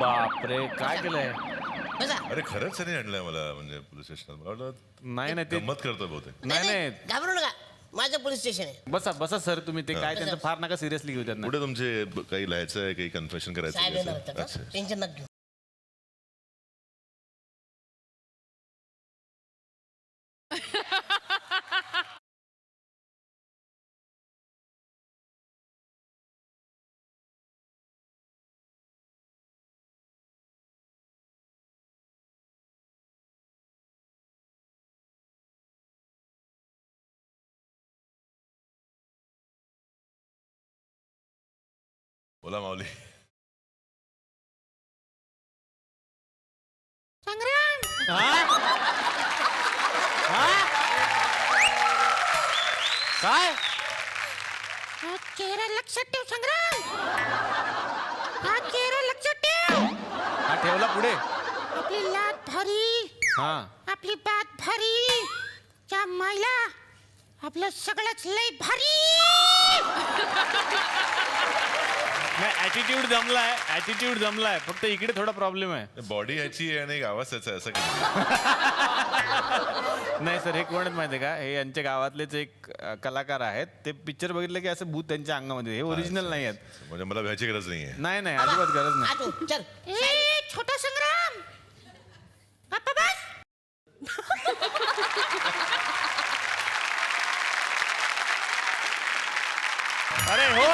बापरे काय केलंय बसा. अरे खरंच नाही आणलंय मला म्हणजे पोलीस स्टेशनात मला वाटलं नाही नाही ते गंमत करतो बहुतेक. नाही नाही घाबरू नका, माझं पोलीस स्टेशन आहे. बसा बसा सर तुम्ही ते काय त्यांचं फार नका सिरियसली घेऊ त्यांना पुढे तुमचे काही लिहायचं आहे काही कन्फेशन करायचं साहेब आहे येणार का? होतात, अच्छा टेन्शन नका घेऊ. बोला माऊली. काय हा चेहरा लक्षात ठेव संग्राम. हा चेहरा लक्षात ठेव. हा ठेवला पुढे आपली लात भारी, हा आपली बात भारी, त्या मायला आपलं सगळंच लय भारी. नाही ऍटिट्यूड जमलाय फक्त इकडे थोडा प्रॉब्लेम आहे. बॉडी याची आहे आणि एक आवाज त्याचा आहे, असं काही नाही सर हे कोण आहेत माहिती आहे का, हे यांच्या गावातलेच एक कलाकार आहेत. ते पिक्चर बघितलं की असं भूत त्यांच्या अंगामध्ये, हे ओरिजिनल नाही आहेत. म्हणजे मला भ्यायची गरज नाहीये. नाही अजिबात गरज नाही. आ तू चल. ए छोटा संग्राम, बाप्पा बस. अरे हो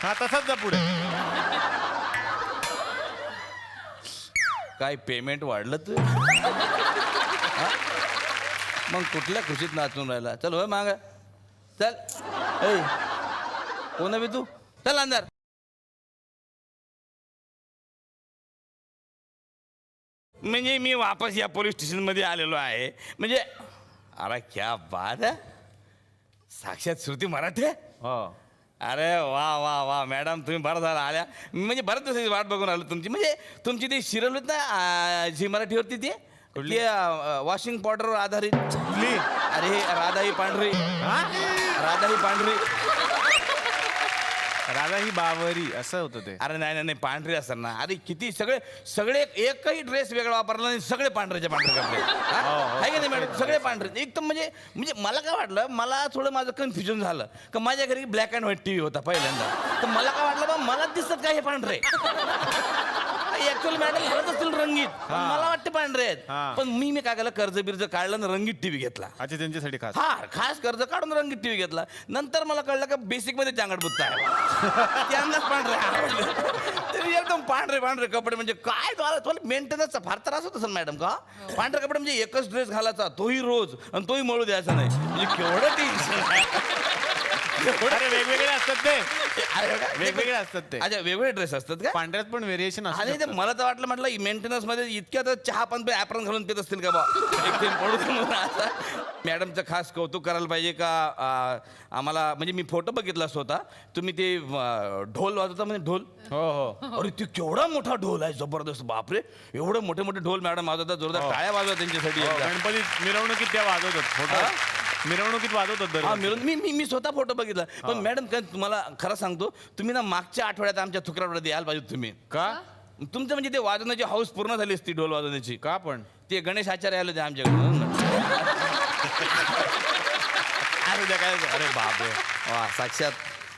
हा तसाच जा पुढे. काय पेमेंट वाढलं तू मग कुठल्या खुशीत नाचून राहिला. चल होय माग चल. ए कोण बी तू चल अंदर. म्हणजे मी वापस या पोलीस स्टेशनमध्ये आलेलो आहे. म्हणजे अरे क्या बात आहे, साक्षात श्रुती मराठे. हो अरे वा वा वा मॅडम तुम्ही बरं झालं आल्या. म्हणजे बरं दिवसाची वाट बघून आलो तुमची. म्हणजे तुमची ती सिरियल होती ना झी मराठीवरती ती वॉशिंग पावडरवर आधारित. अरे राधा ही पांढरी, राधा ही पांढरी, राधा ही बावरी असं होतं ते. अरे नाही नाही पांढरी असतात ना. अरे किती सगळे सगळे एकही ड्रेस वेगळा वापरला नाही, सगळे पांढरेचे पांढरे कपडे आहे की नाही मॅडम. सगळे पांढरे एकदम. म्हणजे म्हणजे मला काय वाटलं, मला थोडं माझं कन्फ्युजन झालं का माझ्या घरी ब्लॅक अँड व्हाईट टीव्ही होता पहिल्यांदा. तर मला काय वाटलं बा मला दिसत काय हे पांढरे. ऍक्च्युअली मॅडम खरंच असतील रंगीत, पण मला वाटते पांढरे आहेत. पण मी काय केलं, कर्ज बिर्ज काढलं ना रंगीत टीव्ही घेतला. अच्छा त्यांच्यासाठी खास. हा खास कर्ज काढून रंगीत टीव्ही घेतला. नंतर मला कळलं का बेसिक मध्ये चांगड बुत्ता आहे. त्यांनाच पांढरे आवडले. एकदम पांढरे पांढरे कपडे. म्हणजे काय तुला मेंटेनन्सचा फार त्रास होत असेल मॅडम का. पांढरे कपडे म्हणजे एकच ड्रेस घालायचा, तोही रोज, आणि तोही मळू द्यायचा नाही. म्हणजे केवढं टेन्शन. अरे वेगवेगळे असतात ते, वेगवेगळे असतात ते. अच्छा वेगवेगळे ड्रेस असतात का. पांढऱ्यात पण व्हेरिएशन आणि ते असतं. मला तर वाटलं म्हटलं मेंटेनन्स मध्ये इतक्या तर चहा पण ऍप्रन घालून पित असतील का बा. एकदम पडू दे म्हणून आता. मॅडमचं खास कौतुक करायला पाहिजे का आम्हाला. म्हणजे मी फोटो बघितला स्वतः. तुम्ही ते ढोल वाजवता म्हणजे ढोल. हो हो अरे ते केवढा मोठा ढोल आहे, जबरदस्त. बापरे एवढे मोठे मोठे ढोल मॅडम वाजवतात. जोरदार टाळ्या वाजवतात त्यांच्यासाठी. गणपती मिरवणुकीत त्या वाजवतात फोटो. मिरवणुकीत वाजवतात हा दररोज. मिळून मी स्वतः फोटो बघितला. पण मॅडम काय तुम्हाला खरं सांगतो, तुम्ही ना मागच्या आठवड्यात आमच्या थुकरावड्यात यायला पाहिजे तुम्ही. का तुमचं म्हणजे ते वाजवण्याची हाऊस पूर्ण झाली असती ढोल वाजवण्याची. का पण ते गणेश आचार्य आले होते आमच्याकडून. काय अरे बापरे वा साक्षात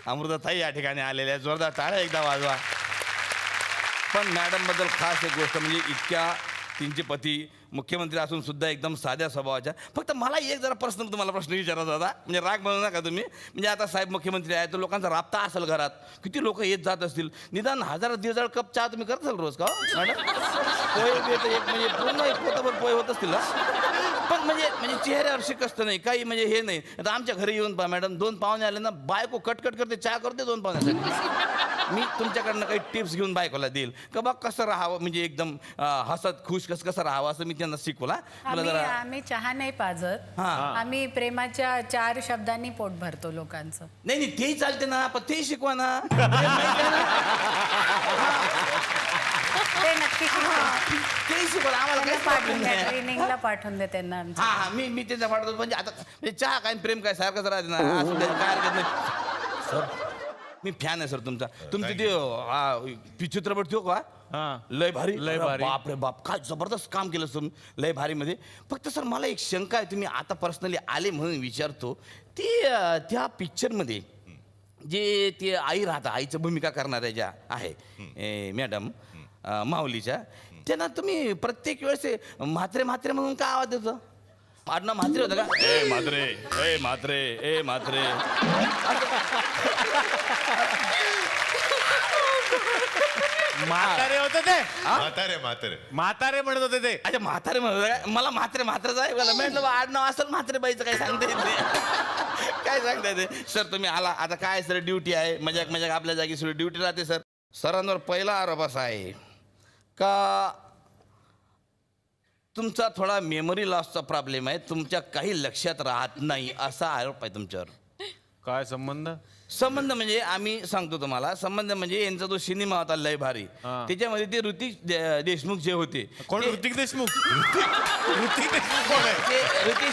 अमृताताई या ठिकाणी आलेल्या. जोरदार टाळ्या एकदा वाजवा. पण मॅडम बद्दल खास एक गोष्ट म्हणजे इतक्या तिचे पती मुख्यमंत्री असून सुद्धा एकदम साध्या स्वभावाच्या. फक्त मला एक जरा तुम्हाला प्रश्न विचारायचा होता. म्हणजे राग बनवू नका तुम्ही. म्हणजे आता साहेब मुख्यमंत्री आहे तर लोकांचा राबता असेल घरात, किती लोक येत जात असतील. निदान 1000-1500 कप चहा तुम्ही करत असाल रोज का मॅडम. पोहे एक म्हणजे पूर्ण एक पोताभर पोहे होत असतील ना. पण म्हणजे चेहऱ्यावर शिकस्त नाही, काही म्हणजे हे नाही. आता आमच्या घरी येऊन पहा मॅडम, 2 पाहुणे आले ना, बायको कटकट करते, चहा करते 2 पाहुण्यासाठी. मी तुमच्याकडनं काही टिप्स घेऊन बायकोला देईल का बा कसं राहावं, म्हणजे एकदम हसत खुश कसं राहावं असं मी त्यांना शिकवला. मला जरा आम्ही चहा नाही पाजत, हा. आम्ही प्रेमाच्या 4 शब्दांनी पोट भरतो लोकांचं. नाही तेही चालते ना, पण ते शिकवा ना. प्रेम माहिती आहे ना? ते नक्की तेही शिकवा आम्हाला, काही प्रॉब्लेम नाही. ट्रेनिंगला पाठवून दे त्यांना आमच्या. हा मी त्यांचा पाठवतो. म्हणजे आता म्हणजे चहा काय प्रेम काय सारखंच राहते ना, असं ते काय हरकत नाही. सर मी फॅन आहे सर तुमचा. तुमचं ते चित्रपट ठेवू का? हा. लय भारी, लय भारी. बाप रे बाप, काय जबरदस्त काम केलं सर लय भारी मध्ये. फक्त सर मला एक शंका आहे, तुम्ही आता पर्सनली आले म्हणून विचारतो. ती त्या पिक्चर मध्ये जे ती आई राहता, आईची भूमिका करणाऱ्या ज्या आहे मॅडम माऊलीच्या, त्यांना तुम्ही प्रत्येक वेळेस म्हात्रे म्हात्रे म्हणून का आवाज देतो? आडनाव म्हात्रे होतं का? ए म्हात्रे, ए म्हात्रे, ए म्हात्रे. म्हातारे होते ते, म्हातारे म्हणत होते ते. अच्छा म्हातारे म्हणत होते का? मला म्हात्रेच आहे. मला म्हटलं आडनाव असेल म्हात्रे बाईचं, काय सांगता येत नाही. काय सांगता येते सर? तुम्ही आला आता, काय सर ड्युटी आहे, मजाक आपल्या जागी सुरू ड्युटी राहते सर. सरांवर पहिला आरोप असा आहे का तुमचा थोडा मेमरी लॉसचा प्रॉब्लेम आहे, तुमच्या काही लक्षात राहत नाही असा आरोप आहे तुमच्यावर. काय संबंध? संबंध म्हणजे आम्ही सांगतो तुम्हाला. संबंध म्हणजे यांचा जो सिनेमा होता लय भारी, हा. त्याच्यामध्ये ते ऋतिक देशमुख जे होते, कोण? ते- ऋतिक देशमुख? ऋतिक देशमुख कोण आहे? ते ऋतिक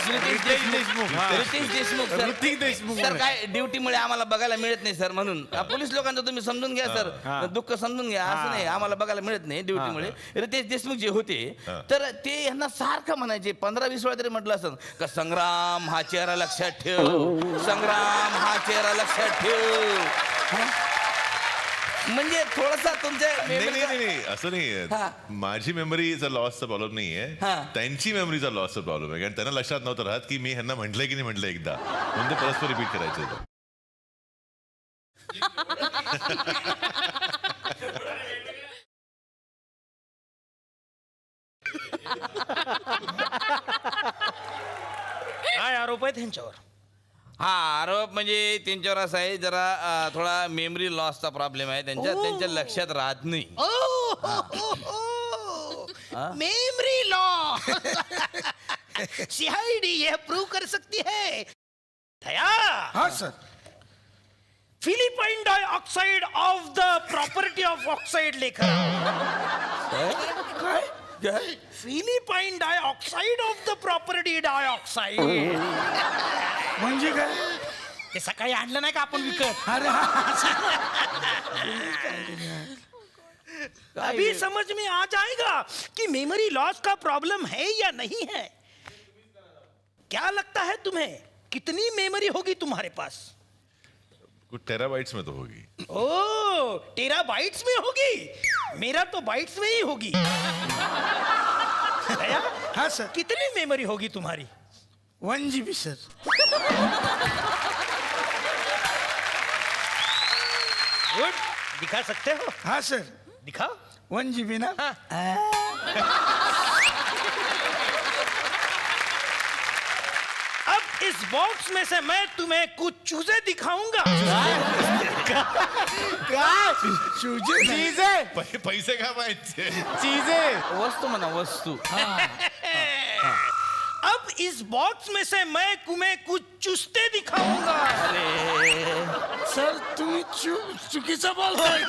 देशमुख, हा. देशमुख सर. ऋतिक देशमुख सर काय ड्युटीमुळे आम्हाला बघायला मिळत नाही सर, म्हणून पोलीस लोकांचं तुम्ही समजून घ्या हा. सर, दुःख समजून घ्या. असं नाही आम्हाला बघायला मिळत नाही ड्युटीमुळे. रितेश देशमुख जे होते, तर ते यांना सारखं म्हणायचे, 15-20 वेळा तरी म्हटलं असं का संग्राम हा चेहरा लक्षात ठेव, संग्राम हा चेहरा लक्षात ठेव. म्हणजे थोडासा तुमच्या नाही असं हा. नाहीये. माझी मेमरीचा लॉसचा प्रॉब्लेम नाहीये, हा. त्यांची मेमरीचा लॉसचा प्रॉब्लेम आहे. कारण त्यांना लक्षात नव्हतं राहत की मी ह्यांना म्हटलंय की नाही म्हटलं एकदा, म्हणून ते परस्पर रिपीट करायचं. काय आरोप आहे त्यांच्यावर? हा आरोप म्हणजे त्यांच्यावर असा आहे, जरा थोडा मेमरी लॉसचा प्रॉब्लेम आहे त्यांच्या लक्षात राहत नाही. मेमरी लॉ सीआईडी ये प्रूव कर सकती है. दया, हाँ sir. Philippine dioxide of the property of oxide लेकर काय? Philippine dioxide of the property dioxide. म्हणजे काय? ते सकाळी आणलं नाही का आपण विकत? अरे अभी समझ में आ जाएगा कि मेमोरी लॉस का प्रॉब्लम है या नहीं है. क्या लगता है तुम्हें, कितनी मेमोरी होगी तुम्हारे पास? कुछ टेराबाइट्स में तो होगी. ओ, तेरा बाइट्स में होगी, मेरा तो बाइट्स में ही होगी. दया, हाँ सर. कितनी मेमोरी होगी तुम्हारी? 1 GB सर. गुड, दिखा सकते हो? हाँ सर. दिखाओ. 1 GB ना. अब इस बॉक्स में से मैं तुम्हें कुछ चूजे दिखाऊंगा. चूजे चीजे, पैसे का पाहिजे? चीजे. वस्तू म्हणा वस्तू. अब इस बॉक्स में से मैं तुम्हें कुछ चुस्ते दिखाऊंगा. सर तुम्ही चुकीचं बोलताय.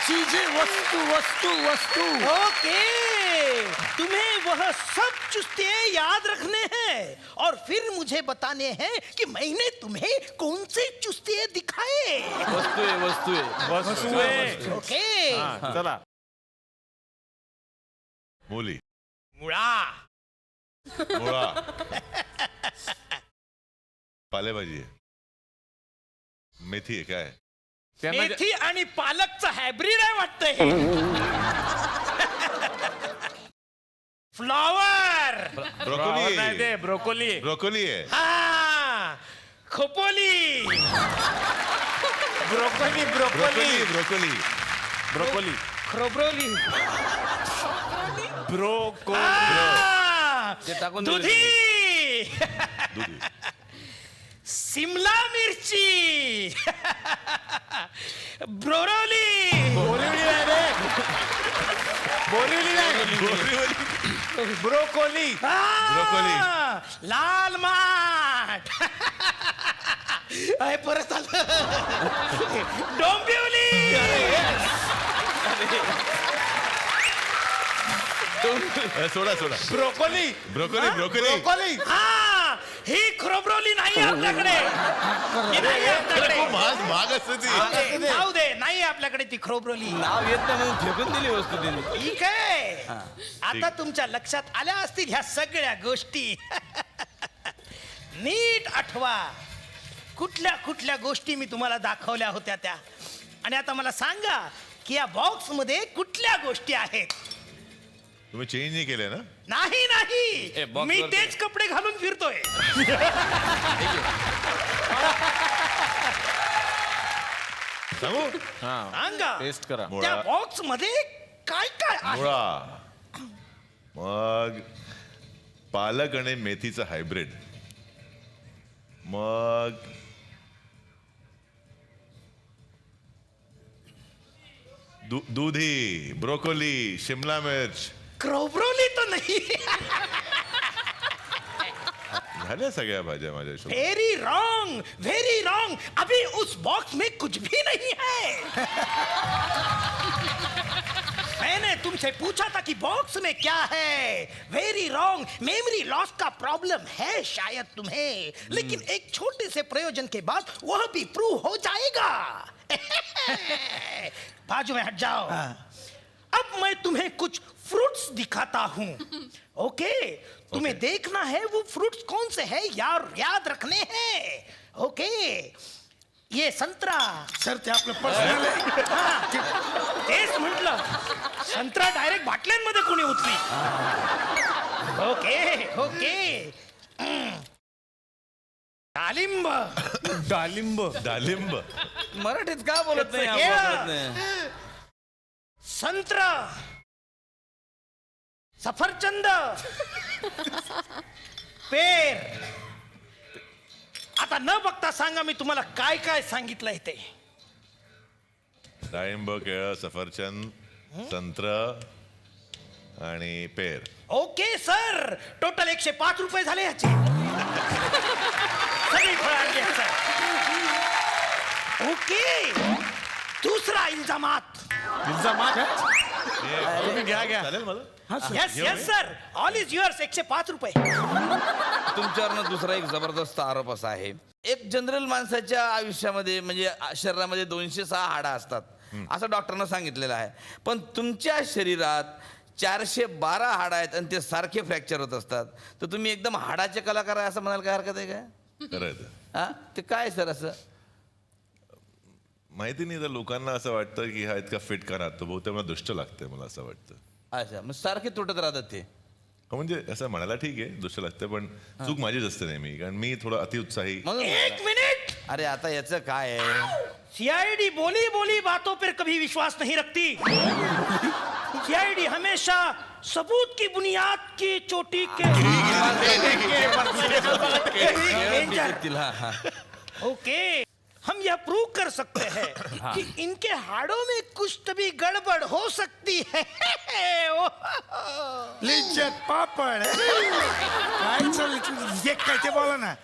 चीजें वस्तू वस्तू वस्तू. ओके, तुम्हें वह सब चुस्ते याद रखने हैं और फिर मुझे बताने हैं कि मैंने तुम्हें कौन से चुस्ते दिखाए. वस्तू आहे वस्तू आहे. वस्तू आहे. ओके. हा, चला. मुली, मुळा, मुळा, पालेभाजी आहे, मेथी आहे, काय त्यांना मेथी आणि पालकचं हायब्रिड आहे वाटतंय. फ्लॉवर, ब्रोकोली नाही ते ब्रोकोली. ब्रोकोली आहे. हा, Khopoli, broccoli broccoli broccoli broccoli broccoli. खोब्रोली, ब्रोको ते टाकून दिलं दुधी दुधी. सिमला मिरची ब्रोरोली बोरिवली नाही रे बोरिवली नाही ब्रोकोली ब्रोकोली. लाल माठ अरे परत आलं डोंबिवली सोडा सोडा. Broccoli broccoli broccoli. ब्रोकोली हा ही खोब्रोली नाही आपल्याकडे ही नाही आपल्याकडे खूप महाग असते ती. जाऊ दे नाही आपल्याकडे ती खोब्रोली नाव येत नाही म्हणून फेकून दिली वस्तू त्यांनी. ठीक आहे आता तुमच्या लक्षात आल्या असतील ह्या सगळ्या गोष्टी नीट आठवा कुठल्या कुठल्या गोष्टी मी तुम्हाला दाखवल्या होत्या त्या आणि आता मला सांगा की या बॉक्स मध्ये कुठल्या गोष्टी आहेत. तुम्ही चेंज नाही केले ना? नाही ए, नाही box मी वर तेच कपडे घालून फिरतोय सांगू? हा सांगा टेस्ट करा मुळा. त्या बॉक्स मध्ये काय काय आहे मुळा, मग पालक आणि मेथीचं हायब्रिड, मग दुधी, ब्रोकोली, शिमला मिर्च. क्रोब्रोली तो नहीं झाल्या सगळ्या भाज्या माझ्या हिशोबाने. वेरी रॉन्ग अभी उस बॉक्स में कुछ भी नहीं है मैंने तुमसे पूछा था कि बॉक्स में क्या है. वेरी रॉन्ग मेमोरी लॉस का प्रॉब्लम है शायद तुम्हें लेकिन एक छोटे से प्रयोजन के बाद वह भी प्रूव हो जाएगा बाजू में हट जाओ. अब मैं तुम्हें कुछ फ्रूट्स दिखाता हूँ ओके तुम्हें देखना है वो फ्रूट्स कौन से हैं याद रखने हैं ओके. ये संतरा सर ते आपलं पर्सनल आहे. तेच म्हटलं संत्रा डायरेक्ट बाटल्यांमध्ये कोणी उचली ओके ओके डाळिंब डालिंब डालिंब. मराठीत का बोलत नाही हे. आपण कळत नाही. संत्रा सफरचंद पेर. आता न बघता सांगा मी तुम्हाला काय काय सांगितलंय ते. डाळिंब, केळं, सफरचंद, संत्र आणि पेर. ओके सर टोटल 105 रुपये झाले याचे सगळी फळं आणली आहेत, सर. ओके दुसरा इल्जामात तुम्ही घ्या चालेल मला? Yes yes sir all is yours 105 रुपये. तुमच्यावरनं दुसरा एक जबरदस्त आरोप असा आहे एक जनरल माणसाच्या आयुष्यामध्ये म्हणजे शरीरामध्ये 206 हाडं असतात असं डॉक्टरनं सांगितलेलं आहे पण तुमच्या शरीरात 412 हाडं आहेत आणि ते सारखे फ्रॅक्चर होत असतात तर तुम्ही एकदम हाडाचे कलाकार आहे असं म्हणायला काय हरकत आहे काय. खरं आहे ते. हा ते काय सर असं माहिती नाही तर लोकांना असं वाटतं की हा इतका फिट का राहतो बहुतेक मला दुष्ट लागतंय मला असं वाटतं. अच्छा मग सारखे तुटत राहतात ते. हो, म्हणजे असं म्हणायला ठीक आहे दुष्ट लागतं पण चूक माझीच असते नेहमी कारण मी थोडा अतिउत्साही. मग एक मिनट अरे आता याचं काय आहे सीआईडी बोली बोली बातों पर कभी विश्वास नहीं रखती. सीआईडी हमेशा सबूत की बुनियाद की चोटी के येतील, हा, हा. ओके हम यह प्रूव कर सकते हैं कि इनके हाड़ों में कुछ तो भी गड़बड़ हो सकती है. लिज्जत पापड काय चालू तुझं? जे काय ते बोला ना.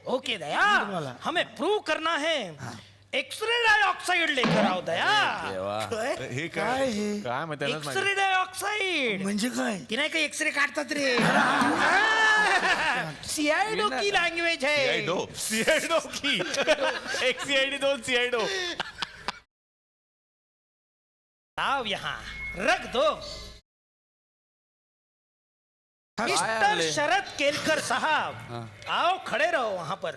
ओके दया हमें प्रूव करना है. एक्सरे डायऑक्साइड लेकर आओ दया. देवा. हे काय काय हे काय माहिती आहे ना माहिती. एक्सरे डायऑक्साइड म्हणजे काय की नाही का एक्सरे काढतात रे सीआईडो की लँग्वेज है सीआयडो की एक सीआयडी 2 सीआयडो. आओ यहाँ रख दो. मिस्टर आले? शरद केलकर साहब आओ खड़े रहो वहां पर.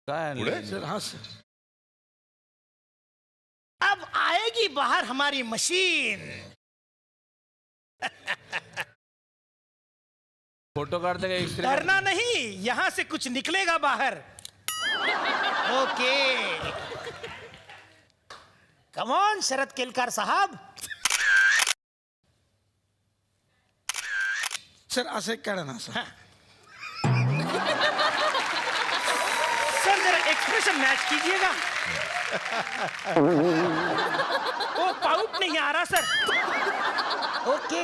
काय आणलंय? सर हा सर अब आएगी बाहर हमारी मशीन. फोटो काढते का एक्सरे डरना नहीं यहां से कुछ निकलेगा बाहर. Okay come on Sharad Kelkar साहब सर असं एक काढा ना असं. सर जरा एक्सप्रेशन मैच कीजिएगा. ओ पाउट नहीं आ रहा सर. ओके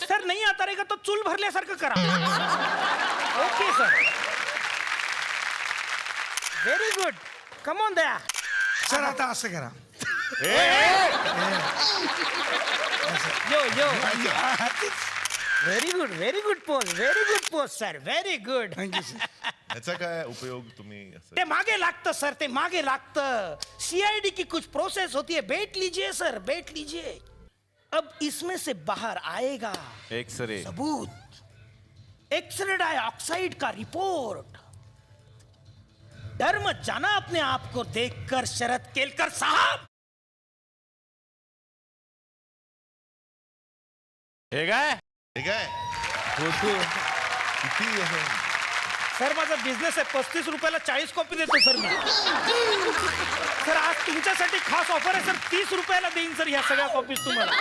सर, नहीं आता रहेगा तो चूल भरल्यासारखं करा. Okay sir. Very good. Come on Daya. Sir आता असं करा. Yo very good pose sir. Very good. Thank you sir. ह्याचा काय उपयोग तुम्ही असं ते मागे लागतं सर, ते मागे लागतं. सीआईडी की कुछ प्रोसेस होती है. बैठ लीजिए सर, बैठ लीजिए. अब इसमें से बाहर आएगा एक्सरे. सबूत. एक्सरे डाइऑक्साइड का रिपोर्ट. डर मत जाना अपने आप को देखकर शरद केलकर साहब. हे काय हे काय किती असं सर माझा बिझनेस आहे. 35 रुपयाला 40 कॉपी देतो सर मी. सर आज तुमच्यासाठी खास ऑफर आहे सर. 30 रुपयाला देईन सर ह्या सगळ्या कॉपीज तुम्हाला.